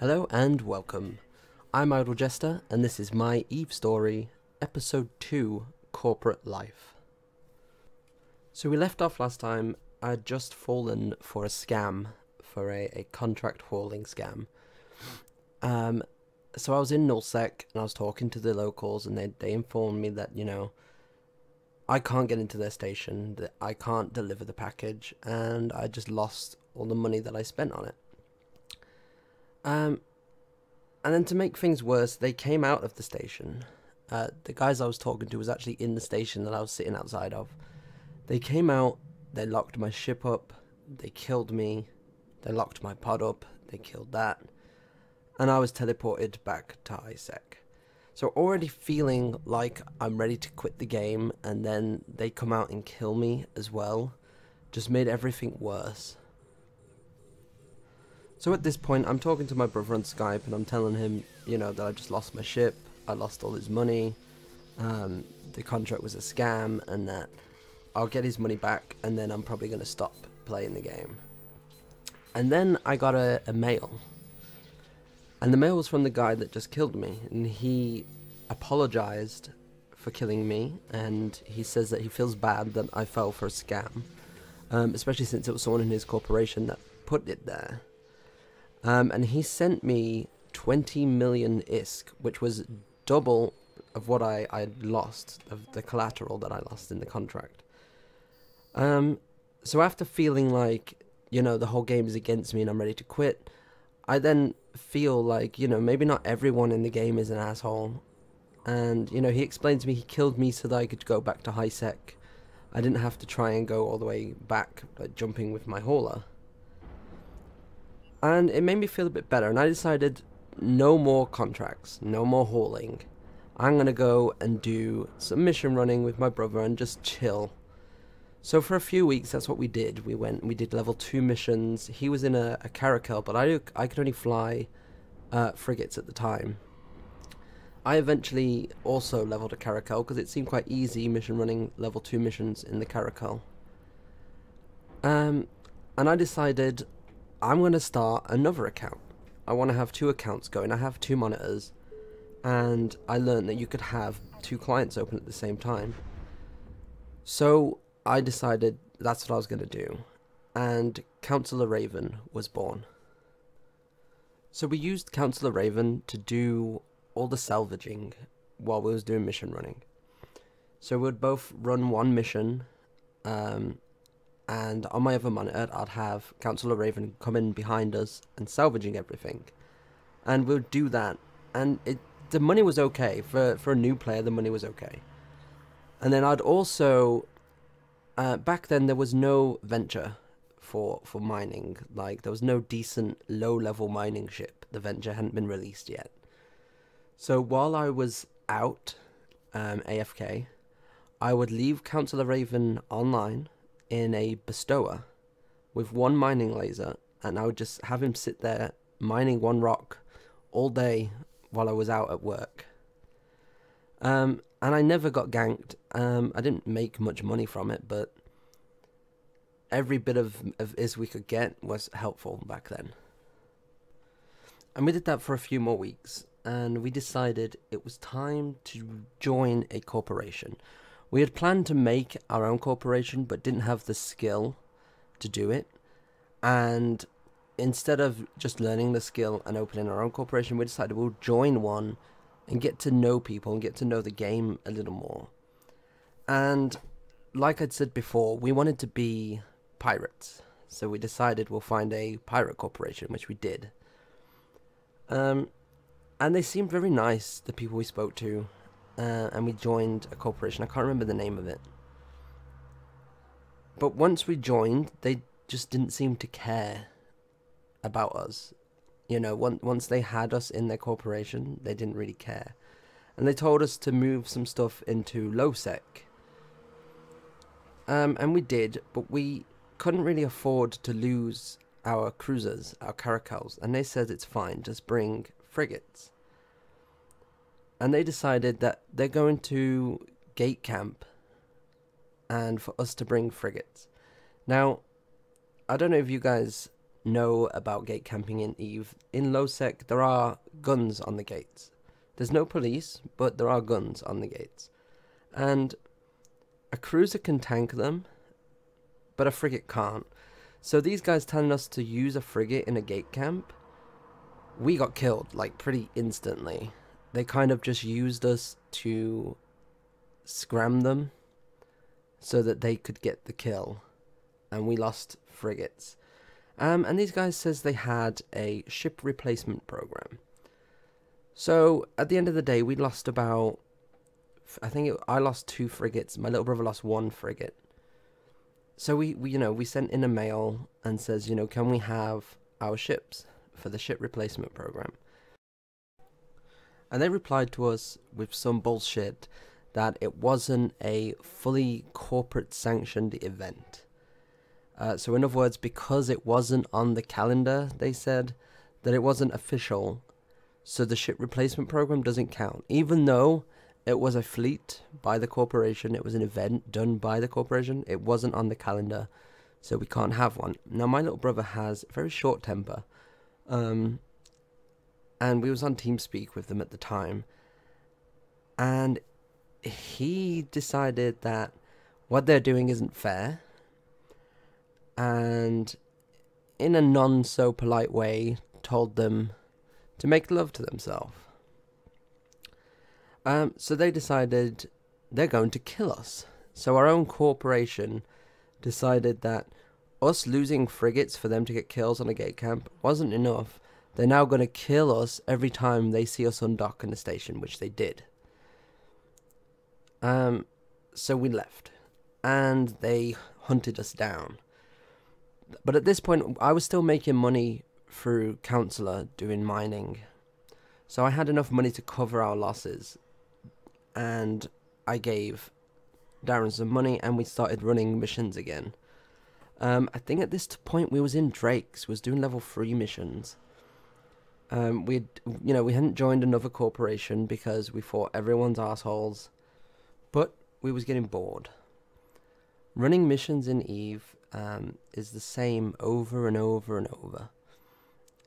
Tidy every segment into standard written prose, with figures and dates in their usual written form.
Hello and welcome. I'm Idle Jester, and this is my Eve story, Episode 2, Corporate Life. So we left off last time. I had just fallen for a scam, for a contract hauling scam. So I was in Nullsec, and I was talking to the locals, and they informed me that, I can't get into their station, that I can't deliver the package, and I just lost all the money that I spent on it. And then to make things worse, they came out of the station. The guys I was talking to was actually in the station that I was sitting outside of. They came out, they locked my ship up, they killed me, they locked my pod up, they killed that, and I was teleported back to ISEC. So already feeling like I'm ready to quit the game, and then they come out and kill me as well, just made everything worse. So at this point, I'm talking to my brother on Skype, and I'm telling him, that I just lost my ship, I lost all his money, the contract was a scam, and that I'll get his money back, and then I'm probably going to stop playing the game. And then I got a mail, and the mail was from the guy that just killed me, and he apologized for killing me, and he says that he feels bad that I fell for a scam, especially since it was someone in his corporation that put it there. And he sent me 20 million ISK, which was double of what I had lost, of the collateral that I lost in the contract. So after feeling like, the whole game is against me and I'm ready to quit, I then feel like, maybe not everyone in the game is an asshole. And, he explained to me he killed me so that I could go back to high sec. I didn't have to try and go all the way back, like jumping with my hauler. And it made me feel a bit better, and I decided no more contracts, no more hauling. I'm going to go and do some mission running with my brother and just chill. So for a few weeks, that's what we did. We did level 2 missions. He was in a caracal, but I could only fly frigates at the time. I eventually also leveled a caracal because it seemed quite easy mission running level 2 missions in the caracal. And I decided I'm going to start another account. I want to have 2 accounts going. I have 2 monitors, and I learned that you could have 2 clients open at the same time. So I decided that's what I was going to do, and Councillor Raven was born. So we used Councillor Raven to do all the salvaging while we was doing mission running. So we'd both run one mission, and on my other monitor, I'd have Councillor Raven come in behind us and salvaging everything. And we'd do that. And the money was okay. For a new player, the money was okay. And then I'd also... back then, there was no venture for mining. Like, there was no decent low-level mining ship. The venture hadn't been released yet. So while I was out, AFK, I would leave Councillor Raven online in a bestower with 1 mining laser, and I would just have him sit there mining 1 rock all day while I was out at work. And I never got ganked. I didn't make much money from it, but every bit of IS we could get was helpful back then. And we did that for a few more weeks, and we decided it was time to join a corporation. We had planned to make our own corporation, but didn't have the skill to do it. And instead of just learning the skill and opening our own corporation, we decided we'll join one and get to know people and get to know the game a little more. And like I'd said before, we wanted to be pirates. So we decided we'll find a pirate corporation, which we did. And they seemed very nice, the people we spoke to. And we joined a corporation. I can't remember the name of it. But once we joined, they just didn't seem to care about us. Once they had us in their corporation, they didn't really care. And they told us to move some stuff into low sec. And we did, but we couldn't really afford to lose our cruisers, our caracals. And they said it's fine, just bring frigates. And they decided that they're going to gate camp and for us to bring frigates. Now, I don't know if you guys know about gate camping in Eve, in low sec there are guns on the gates. There's no police, but there are guns on the gates. And a cruiser can tank them, but a frigate can't. So these guys telling us to use a frigate in a gate camp, we got killed, like, pretty instantly. They kind of just used us to scram them so that they could get the kill. And we lost frigates. And these guys says they had a ship replacement program. So at the end of the day, we lost about, I lost 2 frigates. My little brother lost 1 frigate. So we sent in a mail and says, can we have our ships for the ship replacement program? And they replied to us with some bullshit that it wasn't a fully corporate sanctioned event. So in other words, because it wasn't on the calendar, they said that it wasn't official. So the ship replacement program doesn't count. Even though it was a fleet by the corporation, it was an event done by the corporation, it wasn't on the calendar, so we can't have one. Now, my little brother has a very short temper. And we was on TeamSpeak with them at the time. And he decided that what they're doing isn't fair. And in a non-so-polite way, told them to make love to themselves. So they decided they're going to kill us. So our own corporation decided that us losing frigates for them to get kills on a gate camp wasn't enough. They're now going to kill us every time they see us undock in the station, which they did. So we left. And they hunted us down. But at this point, I was still making money through Counselor doing mining. So I had enough money to cover our losses. And I gave Darren some money and we started running missions again. I think at this point we was in Drake's, was doing level 3 missions. We hadn't joined another corporation because we thought everyone's assholes. But we was getting bored. Running missions in Eve is the same over and over and over.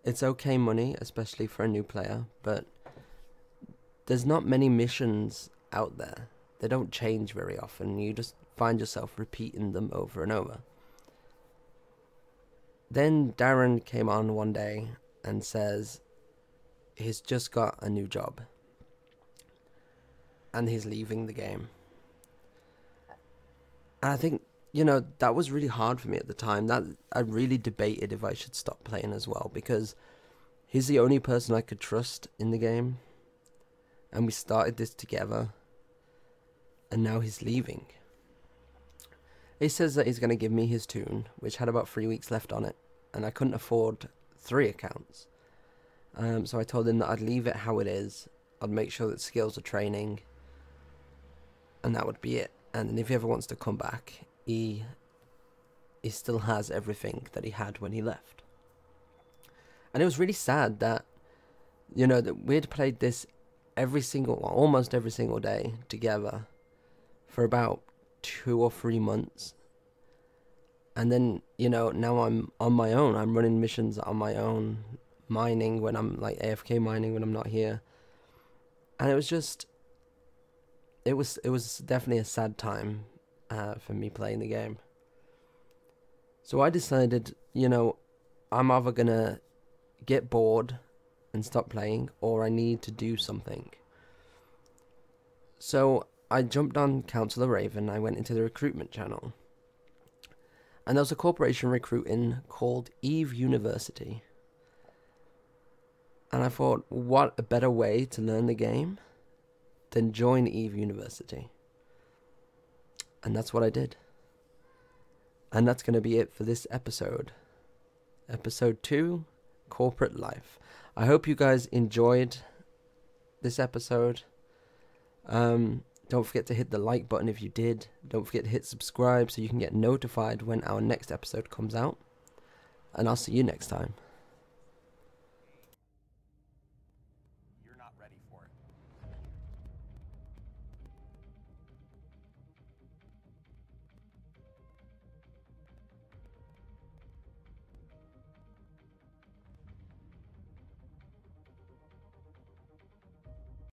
It's okay money, especially for a new player, but there's not many missions out there. They don't change very often. You just find yourself repeating them over and over. Then Darren came on one day and says he's just got a new job. And he's leaving the game. And I think, that was really hard for me at the time. That I really debated if I should stop playing as well, because he's the only person I could trust in the game. And we started this together. And now he's leaving. He says that he's going to give me his toon, which had about 3 weeks left on it. And I couldn't afford 3 accounts. So I told him that I'd leave it how it is. I'd make sure that skills are training. And that would be it. And then if he ever wants to come back, he still has everything that he had when he left. And it was really sad that, that we'd played this almost every single day together for about 2 or 3 months. And then, now I'm on my own. I'm running missions on my own, mining when I'm like AFK mining when I'm not here. And it was just, it was definitely a sad time for me playing the game. So I decided, I'm either gonna get bored and stop playing, or I need to do something. So I jumped on Counselor Raven. I went into the recruitment channel. And there was a corporation recruiting called Eve University. And I thought, what a better way to learn the game than join Eve University. And that's what I did. And that's going to be it for this episode. Episode 2, Corporate Life. I hope you guys enjoyed this episode. Don't forget to hit the like button if you did. Don't forget to hit subscribe so you can get notified when our next episode comes out. And I'll see you next time. You're not ready for it.